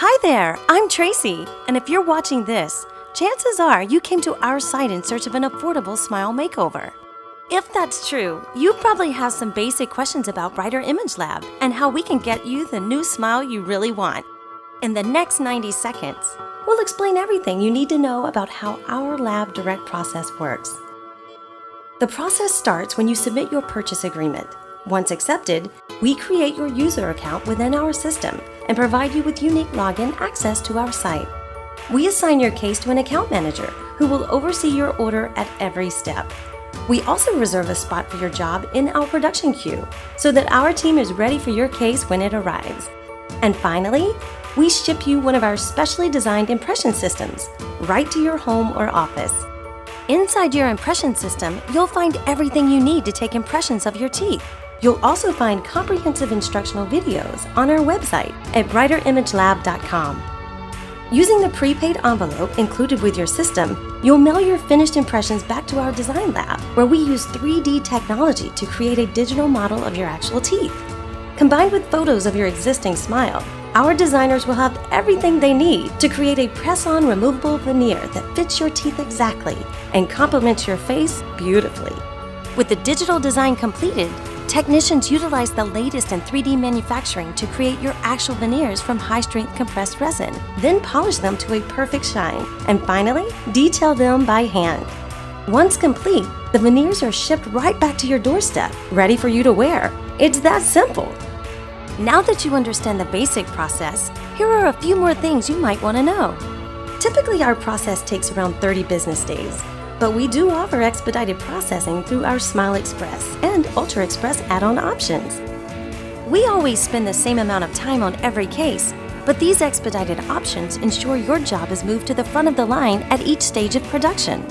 Hi there, I'm Tracy, and if you're watching this, chances are you came to our site in search of an affordable smile makeover. If that's true, you probably have some basic questions about Brighter Image Lab and how we can get you the new smile you really want. In the next 90 seconds, we'll explain everything you need to know about how our lab direct process works. The process starts when you submit your purchase agreement. Once accepted, we create your user account within our system and provide you with unique login access to our site. We assign your case to an account manager who will oversee your order at every step. We also reserve a spot for your job in our production queue so that our team is ready for your case when it arrives. And finally, we ship you one of our specially designed impression systems right to your home or office. Inside your impression system, you'll find everything you need to take impressions of your teeth. You'll also find comprehensive instructional videos on our website at brighterimagelab.com. Using the prepaid envelope included with your system, you'll mail your finished impressions back to our design lab, where we use 3D technology to create a digital model of your actual teeth. Combined with photos of your existing smile, our designers will have everything they need to create a press-on removable veneer that fits your teeth exactly and complements your face beautifully. With the digital design completed, technicians utilize the latest in 3D manufacturing to create your actual veneers from high-strength compressed resin, then polish them to a perfect shine, and finally, detail them by hand. Once complete, the veneers are shipped right back to your doorstep, ready for you to wear. It's that simple. Now that you understand the basic process, here are a few more things you might want to know. Typically, our process takes around 30 business days. But we do offer expedited processing through our Smile Express and Ultra Express add-on options. We always spend the same amount of time on every case, but these expedited options ensure your job is moved to the front of the line at each stage of production.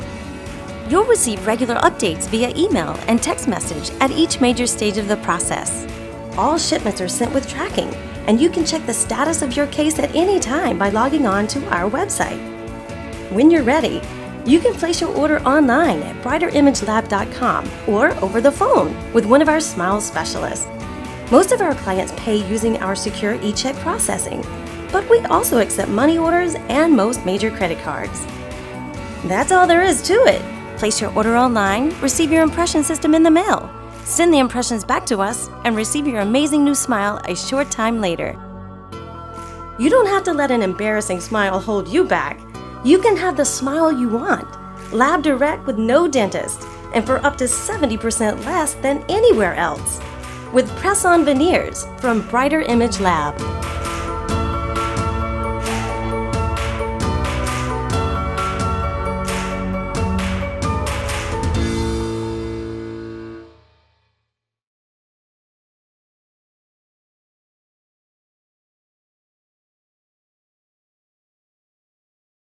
You'll receive regular updates via email and text message at each major stage of the process. All shipments are sent with tracking, and you can check the status of your case at any time by logging on to our website. When you're ready, you can place your order online at brighterimagelab.com or over the phone with one of our smile specialists. Most of our clients pay using our secure e-check processing, but we also accept money orders and most major credit cards. That's all there is to it. Place your order online, receive your impression system in the mail, send the impressions back to us, and receive your amazing new smile a short time later. You don't have to let an embarrassing smile hold you back. You can have the smile you want, lab direct with no dentist, and for up to 70% less than anywhere else, with press-on veneers from Brighter Image Lab.